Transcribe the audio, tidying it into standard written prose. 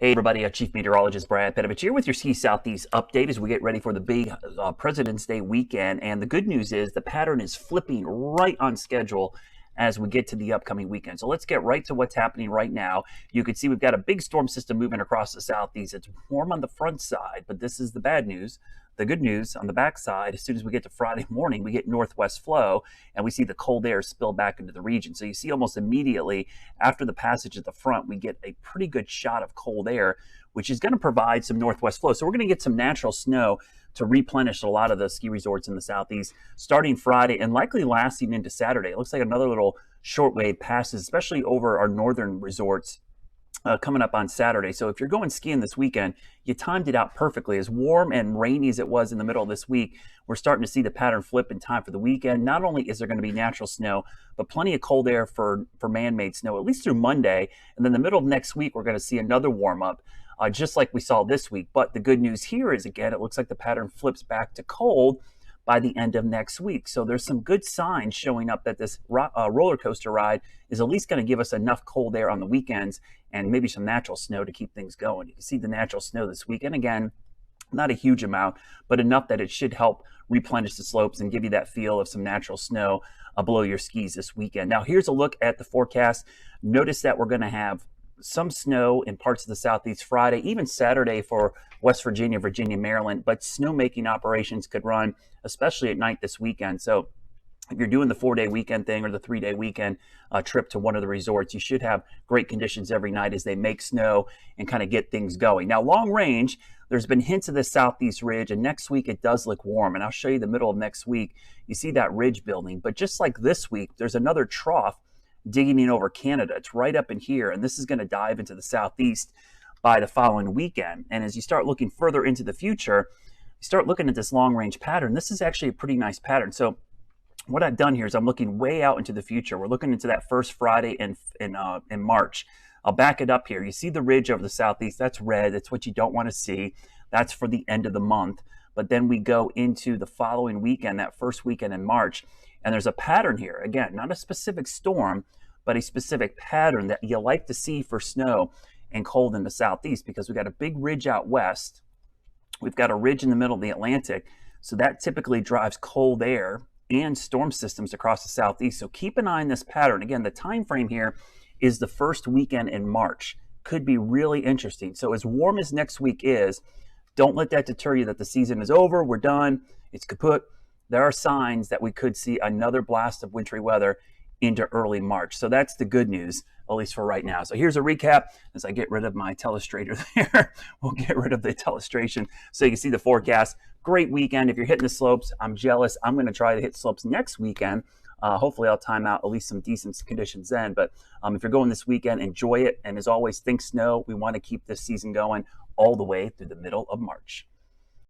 Hey everybody, Chief Meteorologist Brad Panovich here with your Ski Southeast update as we get ready for the big President's Day weekend. And the good news is the pattern is flipping right on schedule as we get to the upcoming weekend. So let's get right to what's happening right now. You can see we've got a big storm system moving across the southeast. It's warm on the front side, but this is the bad news. The good news on the back side, as soon as we get to Friday morning, we get northwest flow and we see the cold air spill back into the region. So you see almost immediately after the passage at the front, we get a pretty good shot of cold air, which is going to provide some northwest flow. So we're going to get some natural snow to replenish a lot of the ski resorts in the southeast starting Friday and likely lasting into Saturday. It looks like another little shortwave passes, especially over our northern resorts. Coming up on Saturday. So if you're going skiing this weekend, you timed it out perfectly. As warm and rainy as it was in the middle of this week, we're starting to see the pattern flip in time for the weekend. Not only is there going to be natural snow, but plenty of cold air for man-made snow, at least through Monday. And then the middle of next week, we're going to see another warm up, just like we saw this week. But the good news here is, again, it looks like the pattern flips back to cold by the end of next week. So there's some good signs showing up that this roller coaster ride is at least going to give us enough cold air on the weekends and maybe some natural snow to keep things going. You can see the natural snow this weekend. Again, not a huge amount, but enough that it should help replenish the slopes and give you that feel of some natural snow below your skis this weekend. Now, here's a look at the forecast. Notice that we're going to have some snow in parts of the southeast Friday, even Saturday for West Virginia, Virginia, Maryland, but snowmaking operations could run, especially at night this weekend. So if you're doing the 4-day weekend thing or the 3-day weekend trip to one of the resorts, you should have great conditions every night as they make snow and kind of get things going. Now, long range, there's been hints of the southeast ridge, and next week it does look warm. And I'll show you the middle of next week. You see that ridge building. But just like this week, there's another trough digging in over Canada. It's right up in here, and this is going to dive into the southeast by the following weekend. And as you start looking further into the future, you start looking at this long range pattern. This is actually a pretty nice pattern. So what I've done here is I'm looking way out into the future. We're looking into that first Friday in March. I'll back it up here. You see the ridge over the southeast. That's red. That's what you don't want to see. That's for the end of the month. But then we go into the following weekend, that first weekend in March, and there's a pattern here. Again, not a specific storm, but a specific pattern that you like to see for snow and cold in the southeast, because we've got a big ridge out west. We've got a ridge in the middle of the Atlantic. So that typically drives cold air and storm systems across the southeast. So keep an eye on this pattern. Again, the time frame here is the first weekend in March. Could be really interesting. So as warm as next week is, don't let that deter you that the season is over, we're done, it's kaput. There are signs that we could see another blast of wintry weather into early March. So that's the good news, at least for right now. So here's a recap as I get rid of my telestrator there. We'll get rid of the telestration so you can see the forecast. Great weekend. If you're hitting the slopes, I'm jealous. I'm going to try to hit slopes next weekend. Hopefully I'll time out at least some decent conditions then. But if you're going this weekend, enjoy it. And as always, think snow. We want to keep this season going all the way through the middle of March.